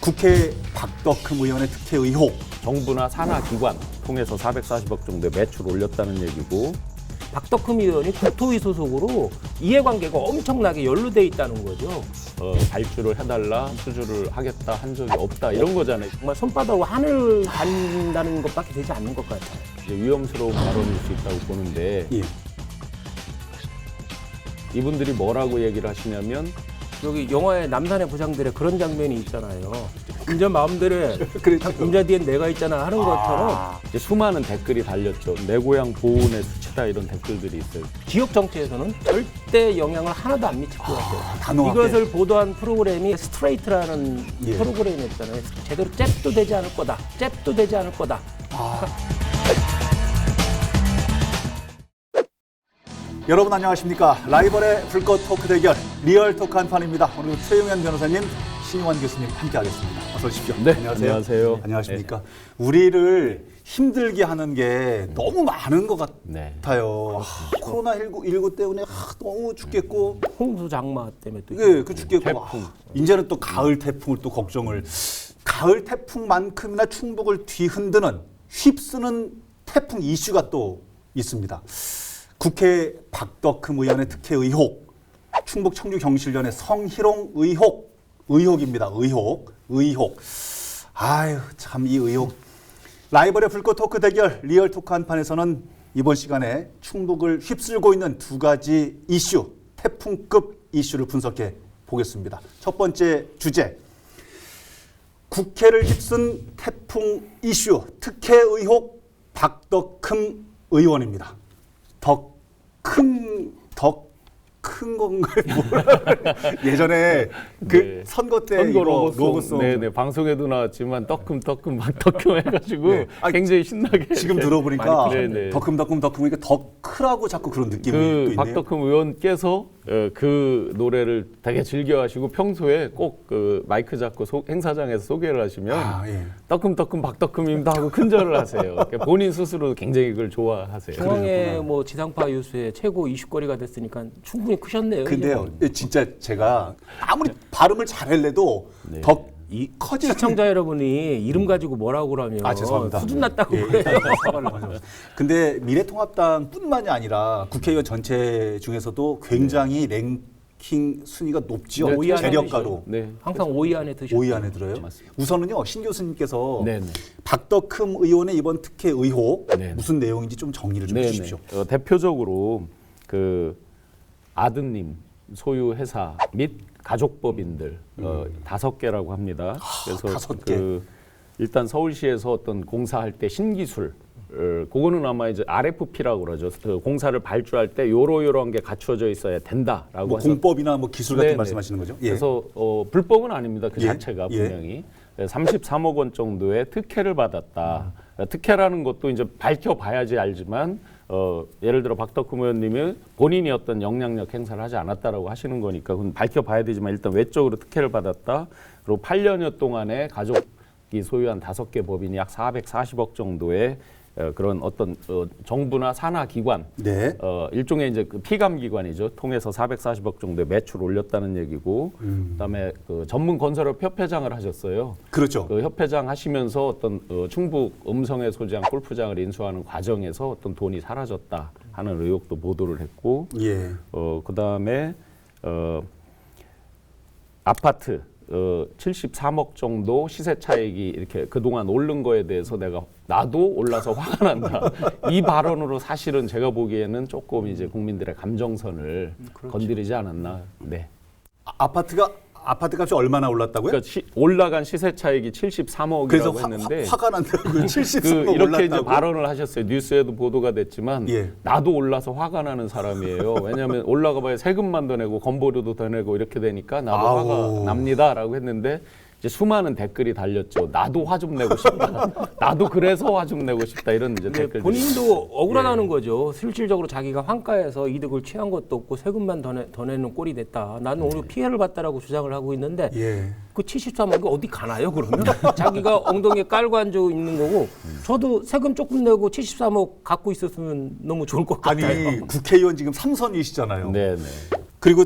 국회 박덕흠 의원의 특혜 의혹. 정부나 산하기관 통해서 440억 정도의 매출 올렸다는 얘기고, 박덕흠 의원이 국토위 소속으로 이해관계가 엄청나게 연루돼 있다는 거죠. 발주를 해달라, 수주를 하겠다 한 적이 없다 이런 거잖아요. 정말 손바닥으로 하늘 간다는 것밖에 되지 않는 것 같아요. 이제 위험스러운 발언일 수 있다고 보는데 예. 이분들이 뭐라고 얘기를 하시냐면 여기 영화의 남산의 부장들의 그런 장면이 있잖아요. 운전 마음대로 그렇죠. 운전 뒤엔 내가 있잖아 하는 것처럼 이제 수많은 댓글이 달렸죠. 내 고향 보훈의 수치다 이런 댓글들이 있어요. 지역 정치에서는 절대 영향을 하나도 안 미칠 것 같아요. 단호하게. 이것을 보도한 프로그램이 스트레이트라는 예. 프로그램이었잖아요. 제대로 잽도 되지 않을 거다. 잽도 되지 않을 거다. 여러분 안녕하십니까? 라이벌의 불꽃 토크 대결 리얼 토크 한판입니다. 오늘 최용현 변호사님, 신용환 교수님 함께하겠습니다. 어서 오십시오. 네, 안녕하세요. 안녕하세요. 안녕하십니까? 우리를 힘들게 하는 게 너무 많은 것 같아요. 코로나19 때문에 너무 죽겠고, 홍수 장마 때문에 또 예, 그 죽겠고, 태풍. 이제는 또 가을 태풍을 또 걱정을. 가을 태풍만큼이나 충북을 뒤흔드는 휩쓰는 태풍 이슈가 또 있습니다. 국회 박덕흠 의원의 특혜 의혹, 충북 청주경실련의 성희롱 의혹입니다. 의혹. 아유, 참 이 의혹. 라이벌의 불꽃 토크 대결 리얼 토크 한판에서는 이번 시간에 충북을 휩쓸고 있는 두 가지 이슈, 태풍급 이슈를 분석해 보겠습니다. 첫 번째 주제, 국회를 휩쓴 태풍 이슈, 특혜 의혹 박덕흠 의원입니다. 더 큰 건가요? 예전에 그 네. 선거 때 선거 이거 로고송, 네네, 방송에도 나왔지만 떡금 해가지고 네. 아니, 굉장히 신나게 지금 들어보니까 네네. 덕흠이니까 더 크라고 자꾸 그런 느낌이 또 그 있네요. 박덕흠 의원께서 그 노래를 되게 즐겨하시고 평소에 꼭 그 마이크 잡고 행사장에서 소개를 하시면 예. 떡금 박덕흠입니다 하고 큰절을 하세요. 그러니까 본인 스스로 굉장히 그걸 좋아하세요. 중앙의 뭐 지상파 유수의 최고 이슈거리가 됐으니까 충분히 크셨네요. 근데요, 이제. 진짜 제가 아무리 발음을 잘하려도 네. 더 커지는. 시청자 여러분이 이름 가지고 뭐라고 그러면 죄송합니다. 수준 낮다고 예. 그래요. 근데 미래통합당뿐만이 아니라 국회의원 전체 중에서도 굉장히 랭킹 순위가 높지요. 네, 5위 안에 재력가로. 네. 항상 5위 안에 드셨죠. 5위 안에 들어요. 맞습니다. 우선은요, 신 교수님께서 네네. 박덕흠 의원의 이번 특혜 의혹 네네. 무슨 내용인지 좀 정리를 좀 네네. 해주십시오. 대표적으로 그 아드님 소유 회사 및 가족법인들 5개라고 합니다. 그래서 5개. 그 일단 서울시에서 어떤 공사할 때 신기술 그거는 아마 이제 RFP라고 그러죠. 그 공사를 발주할 때 요러요러한 게 갖추어져 있어야 된다라고 뭐 해서 공법이나 뭐 기술 같은 네네. 말씀하시는 거죠? 예. 그래서 불법은 아닙니다. 그 예. 자체가 예. 분명히 33억 원 정도의 특혜를 받았다. 특혜라는 것도 이제 밝혀봐야지 알지만 예를 들어 박덕흠 의원님이 본인이 어떤 영향력 행사를 하지 않았다라고 하시는 거니까 그건 밝혀봐야 되지만 일단 외적으로 특혜를 받았다. 그리고 8년여 동안에 가족이 소유한 5개 법인이 약 440억 정도의 그런 어떤 정부나 산하기관, 네. 일종의 이제 그 피감 기관이죠. 통해서 440억 정도의 매출 올렸다는 얘기고, 그다음에 그 전문 건설업 협회장을 하셨어요. 그렇죠. 그 협회장 하시면서 어떤 충북 음성의 소재한 골프장을 인수하는 과정에서 어떤 돈이 사라졌다 하는 의혹도 보도를 했고, 예. 그다음에 아파트 73억 정도 시세 차익이 이렇게 그동안 오른 거에 대해서 나도 올라서 화가 난다. 이 발언으로 사실은 제가 보기에는 조금 이제 국민들의 감정선을 건드리지 않았나. 네. 아파트 값이 얼마나 올랐다고요? 그러니까 올라간 시세 차익이 73억이라고 그래서 했는데 화가 난다고요. 73억 이렇게 올랐다고. 이제 발언을 하셨어요. 뉴스에도 보도가 됐지만 예. 나도 올라서 화가 나는 사람이에요. 왜냐하면 올라가 봐야 세금만 더 내고 건보료도 더 내고 이렇게 되니까 나도 아우. 화가 납니다라고 했는데 이제 수많은 댓글이 달렸죠. 나도 화 좀 내고 싶다. 나도 그래서 화 좀 내고 싶다. 이런 이제 댓글들. 본인도 억울하다는 거죠. 실질적으로 자기가 환가에서 이득을 취한 것도 없고 세금만 더 내는 꼴이 됐다. 나는 오히려 피해를 봤다라고 주장을 하고 있는데 예. 그 73억이 어디 가나요 그러면? 자기가 엉덩이에 깔고 앉아 있는 거고 저도 세금 조금 내고 73억 갖고 있었으면 너무 좋을 것 같아요. 아니 국회의원 지금 3선이시잖아요. 네네. 그리고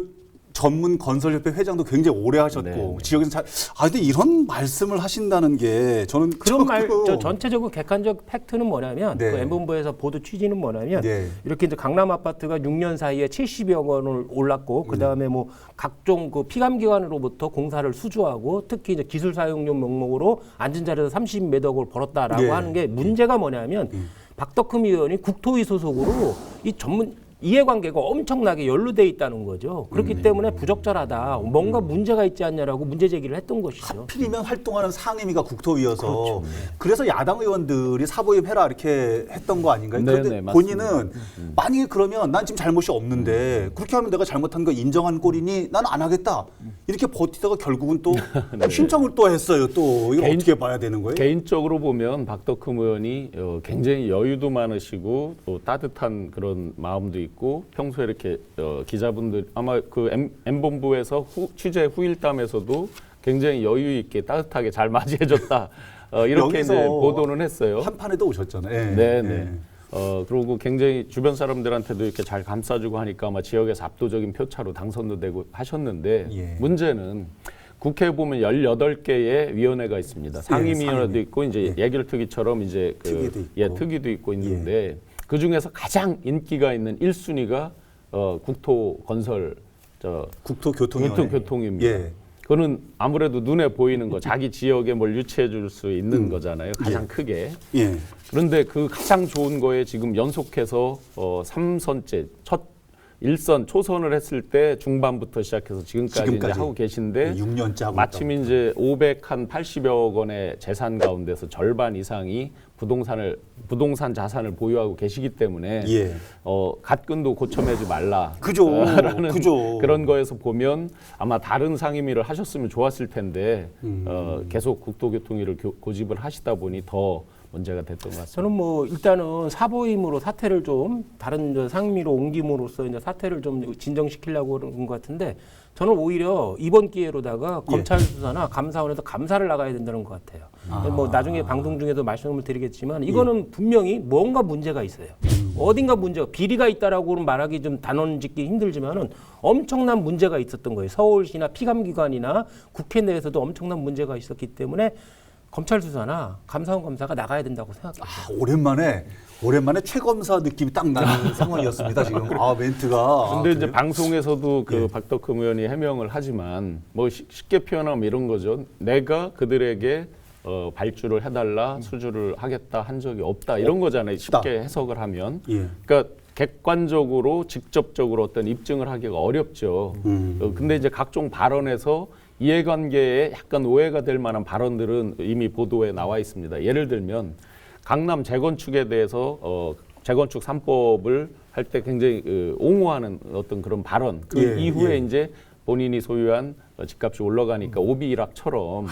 전문 건설협회 회장도 굉장히 오래 하셨고 네. 지역에서 근데 이런 말씀을 하신다는 게 저는 그런 말, 조금- 저 전체적으로 객관적 팩트는 뭐냐면 네. 그 M본부에서 보도 취지는 뭐냐면 네. 이렇게 이제 강남 아파트가 6년 사이에 70여 원을 올랐고 그 다음에 뭐 각종 그 피감기관으로부터 공사를 수주하고 특히 이제 기술 사용료 명목으로 앉은 자리에서 30몇 억을 벌었다라고 네. 하는 게 문제가 뭐냐면 박덕흠 의원이 국토위 소속으로 이 전문 이해관계가 엄청나게 연루돼 있다는 거죠. 그렇기 때문에 부적절하다. 뭔가 문제가 있지 않냐라고 문제 제기를 했던 것이죠. 하필이면 활동하는 상임위가 국토위여서 그래서 야당 의원들이 사보임해라 이렇게 했던 거 아닌가요? 네, 그런데 네, 맞습니다. 본인은 만약에 그러면 난 지금 잘못이 없는데 그렇게 하면 내가 잘못한 거 인정한 꼴이니 나는 안 하겠다 이렇게 버티다가 결국은 또 신청을 또 했어요. 또 이거 어떻게 봐야 되는 거예요? 개인적으로 보면 박덕흠 의원이 굉장히 여유도 많으시고 또 따뜻한 그런 마음도 있고 평소에 이렇게 기자분들 아마 그 M본부에서 취재 후일담에서도 굉장히 여유 있게 따뜻하게 잘 맞이해줬다 이렇게 여기서 이제 보도는 했어요. 한 판에도 오셨잖아요. 예. 네네. 예. 그리고 굉장히 주변 사람들한테도 이렇게 잘 감싸주고 하니까 아마 지역에서 압도적인 표차로 당선도 되고 하셨는데 예. 문제는 국회에 보면 18개의 위원회가 있습니다. 상임위원회도 상임위. 있고 이제 예결특위처럼 이제 특위도 있고. 특위도 있고 있는데 그 중에서 가장 인기가 있는 1순위가 국토건설 국토교통위원회. 국토교통입니다. 예. 그거는 아무래도 눈에 보이는 거 자기 지역에 뭘 유치해 줄 수 있는 거잖아요. 가장 크게. 예. 그런데 그 가장 좋은 거에 지금 연속해서 3선째 첫 1선 초선을 했을 때 중반부터 시작해서 지금까지 이제 하고 계신데 6년째 하고 마침 있다고. 이제 580여 원의 재산 가운데서 절반 이상이 부동산 자산을 보유하고 계시기 때문에 예. 갓근도 고쳐매지 말라. 그죠. 라는 그죠. 그런 거에서 보면 아마 다른 상임위를 하셨으면 좋았을 텐데 계속 국토교통위를 고집을 하시다 보니 더 문제가 됐던 것 같습니다. 저는 뭐 일단은 사보임으로 사태를 좀 다른 이제 상임위로 옮김으로써 이제 사태를 좀 진정시키려고 그런 것 같은데 저는 오히려 이번 기회로다가 검찰 수사나 감사원에서 감사를 나가야 된다는 것 같아요. 뭐 나중에 방송 중에도 말씀을 드리겠지만 이거는 분명히 뭔가 문제가 있어요. 어딘가 문제가 비리가 있다라고는 말하기 좀 단언 짓기 힘들지만은 엄청난 문제가 있었던 거예요. 서울시나 피감기관이나 국회 내에서도 엄청난 문제가 있었기 때문에 검찰 수사나 감사원 검사가 나가야 된다고 생각해요. 오랜만에 최검사 느낌이 딱 나는 상황이었습니다. 지금 멘트가. 근데 이제 그래요? 방송에서도 그 박덕흠 의원이 해명을 하지만 뭐 쉽게 표현하면 이런 거죠. 내가 그들에게 발주를 해달라 수주를 하겠다 한 적이 없다 이런 거잖아요. 쉽게 해석을 하면. 예. 그러니까 객관적으로 직접적으로 어떤 입증을 하기가 어렵죠. 근데 이제 각종 발언에서 이해관계에 약간 오해가 될 만한 발언들은 이미 보도에 나와 있습니다. 예를 들면 강남 재건축에 대해서 재건축 3법을 할 때 굉장히 옹호하는 어떤 그런 발언. 그 예, 이후에 예. 이제 본인이 소유한 집값이 올라가니까 오비일학처럼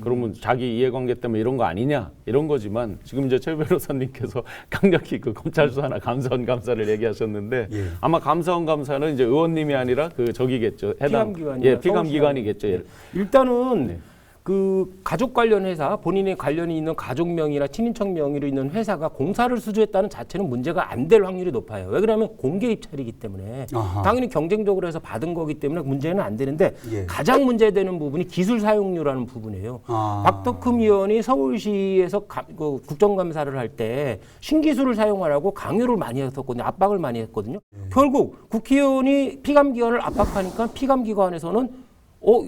그러면 자기 이해관계 때문에 이런 거 아니냐 이런 거지만 지금 이제 최 변호사님께서 강력히 그 검찰 수사나 감사원 감사를 얘기하셨는데 예. 아마 감사원 감사는 이제 의원님이 아니라 그 저기겠죠. 피감기관이나 피감기관이겠죠. 일단은 그 가족 관련 회사 본인의 관련이 있는 가족 명의나 친인척 명의로 있는 회사가 공사를 수주했다는 자체는 문제가 안 될 확률이 높아요. 왜 그러냐면 공개 입찰이기 때문에 아하. 당연히 경쟁적으로 해서 받은 거기 때문에 문제는 안 되는데 예. 가장 문제되는 부분이 기술 사용료라는 부분이에요. 박덕흠 의원이 서울시에서 그 국정감사를 할 때 신기술을 사용하라고 강요를 많이 했었거든요. 압박을 많이 했거든요. 결국 국회의원이 피감기관을 압박하니까 피감기관에서는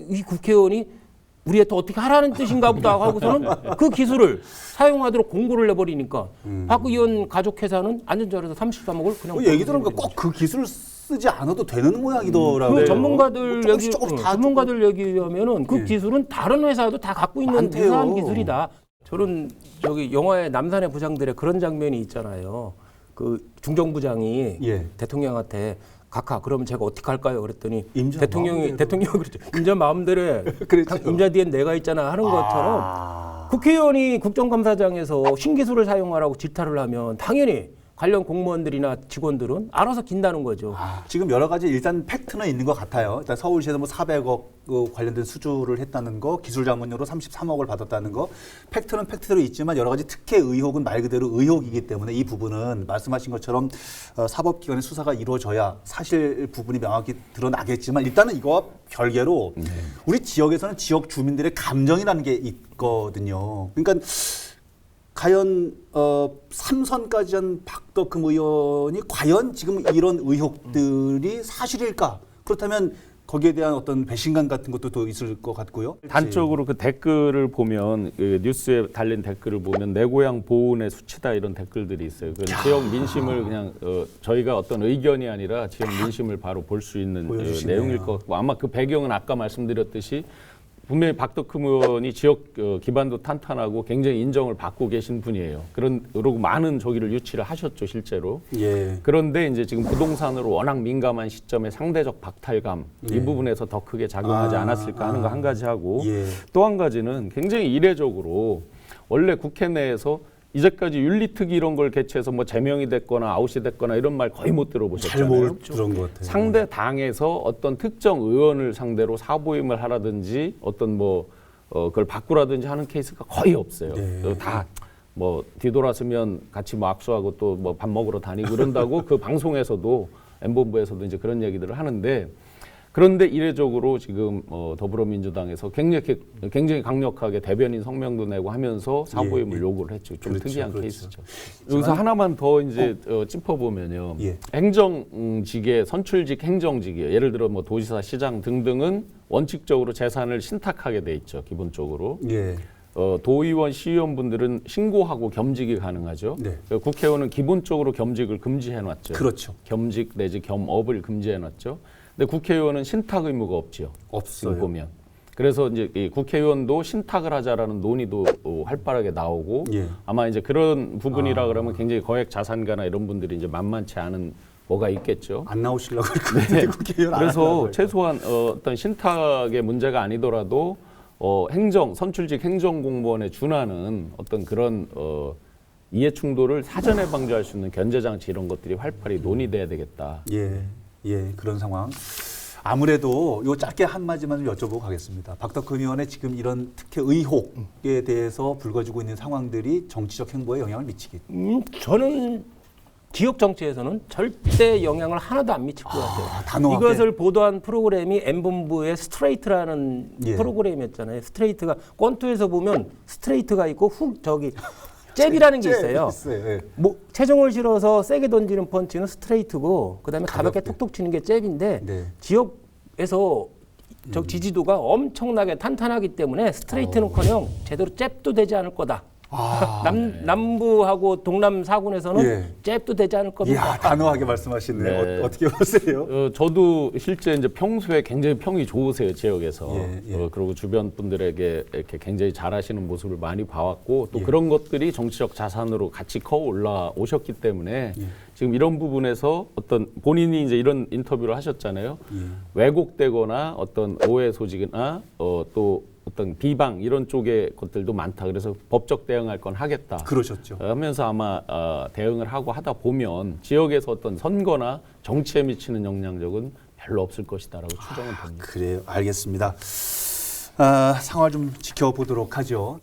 이 국회의원이 우리한테 어떻게 하라는 뜻인가 보다 하고서는 그 기술을 사용하도록 공고를 내버리니까 박 의원 가족 회사는 안전자료에서 33억을 그냥 얘기 들으니까 꼭 그 기술을 쓰지 않아도 되는 모양이더라고요. 그 전문가들 뭐 조금씩 다 전문가들 얘기하면은 그 기술은 다른 회사도 다 갖고 있는 많대요. 유사한 기술이다. 저는 저기 영화의 남산의 부장들의 그런 장면이 있잖아요. 그 중정부장이 예. 대통령한테 각하 그러면 제가 어떻게 할까요? 그랬더니 임자 대통령이 그랬죠. 임자 마음대로 그랬죠. 임자 뒤엔 내가 있잖아 하는 것처럼 국회의원이 국정감사장에서 신기술을 사용하라고 질타를 하면 당연히 관련 공무원들이나 직원들은 알아서 긴다는 거죠. 지금 여러 가지 일단 팩트는 있는 것 같아요. 일단 서울시에서 뭐 400억 관련된 수주를 했다는 거, 기술자문료로 33억을 받았다는 거, 팩트는 팩트대로 있지만 여러 가지 특혜 의혹은 말 그대로 의혹이기 때문에 이 부분은 말씀하신 것처럼 사법기관의 수사가 이루어져야 사실 부분이 명확히 드러나겠지만 일단은 이거와 별개로 우리 지역에서는 지역 주민들의 감정이라는 게 있거든요. 그러니까 과연 3선까지 한 박덕흠 의원이 과연 지금 이런 의혹들이 사실일까? 그렇다면 거기에 대한 어떤 배신감 같은 것도 또 있을 것 같고요. 단적으로 그 댓글을 보면 그 뉴스에 달린 댓글을 보면 내 고향 보은의 수치다 이런 댓글들이 있어요. 그 지역 민심을 그냥 저희가 어떤 의견이 아니라 지역 민심을 바로 볼 수 있는 보여주시네요. 내용일 것 같고 아마 그 배경은 아까 말씀드렸듯이 분명히 박덕흠 의원이 지역 기반도 탄탄하고 굉장히 인정을 받고 계신 분이에요. 그리고 많은 저기를 유치를 하셨죠, 실제로. 예. 그런데 이제 지금 부동산으로 워낙 민감한 시점에 상대적 박탈감 이 부분에서 더 크게 작용하지 않았을까 하는 거 한 가지 하고 예. 또 한 가지는 굉장히 이례적으로 원래 국회 내에서 이제까지 윤리특위 이런 걸 개최해서 뭐 제명이 됐거나 아웃이 됐거나 이런 말 거의 못 들어보셨잖아요. 잘못 들은 것 같아요. 상대 당에서 어떤 특정 의원을 상대로 사보임을 하라든지 어떤 뭐 그걸 바꾸라든지 하는 케이스가 거의 없어요. 네. 다 뭐 뒤돌아서면 같이 뭐 악수하고 또 뭐 밥 먹으러 다니고 그런다고 그 방송에서도 M본부에서도 이제 그런 얘기들을 하는데 그런데 이례적으로 지금 더불어민주당에서 굉장히 강력하게 대변인 성명도 내고 하면서 사보임을 요구를 했죠. 좀 그렇죠, 특이한 그렇죠. 케이스죠. 여기서 하나만 더 이제 짚어보면요. 예. 행정직의 선출직 행정직이에요. 예를 들어 뭐 도지사, 시장 등등은 원칙적으로 재산을 신탁하게 돼 있죠. 기본적으로. 예. 도의원, 시의원분들은 신고하고 겸직이 가능하죠. 네. 국회의원은 기본적으로 겸직을 금지해놨죠. 그렇죠. 겸직 내지 겸업을 금지해놨죠. 근데 국회의원은 신탁 의무가 없지요. 없어요. 지금 보면. 그래서 이제 이 국회의원도 신탁을 하자라는 논의도 활발하게 나오고 예. 아마 이제 그런 부분이라 그러면 굉장히 거액 자산가나 이런 분들이 이제 만만치 않은 뭐가 있겠죠. 안 나오시려고 그랬거든요. 국회의원 안 그래서 하려고 최소한 어떤 신탁의 문제가 아니더라도 선출직 행정공무원에 준하는 어떤 그런 이해 충돌을 사전에 방지할 수 있는 견제 장치 이런 것들이 활발히 논의돼야 되겠다. 예, 그런 상황. 아무래도 요 짧게 한마디만 좀 여쭤보고 가겠습니다. 박덕흠 의원의 지금 이런 특혜 의혹에 대해서 불거지고 있는 상황들이 정치적 행보에 영향을 미치겠죠. 저는 지역 정치에서는 절대 영향을 하나도 안 미칠 것 같아요. 단호하게. 이것을 보도한 프로그램이 M본부의 스트레이트라는 예. 프로그램이었잖아요. 스트레이트가 권투에서 보면 스트레이트가 있고 잽이라는 게 있어요. 예. 뭐 체중을 실어서 세게 던지는 펀치는 스트레이트고 그다음에 가볍게 가볍게. 톡톡 치는 게 잽인데 네. 지역에서 저 지지도가 엄청나게 탄탄하기 때문에 스트레이트는커녕 제대로 잽도 되지 않을 거다. 남부하고 동남 4군에서는 예. 잽도 되지 않을 겁니다. 이야, 단호하게 말씀하시네요. 네. 어떻게 보세요? 저도 실제 이제 평소에 굉장히 평이 좋으세요, 지역에서. 예. 그리고 주변 분들에게 이렇게 굉장히 잘하시는 모습을 많이 봐왔고 또 예. 그런 것들이 정치적 자산으로 같이 커 올라오셨기 때문에 지금 이런 부분에서 어떤 본인이 이제 이런 인터뷰를 하셨잖아요. 왜곡되거나 어떤 오해 소지나 또 어떤 비방 이런 쪽의 것들도 많다. 그래서 법적 대응할 건 하겠다. 그러셨죠. 하면서 아마 대응을 하고 하다 보면 지역에서 어떤 선거나 정치에 미치는 영향력은 별로 없을 것이다라고 추정은 됩니다. 그래요. 알겠습니다. 상황을 좀 지켜보도록 하죠.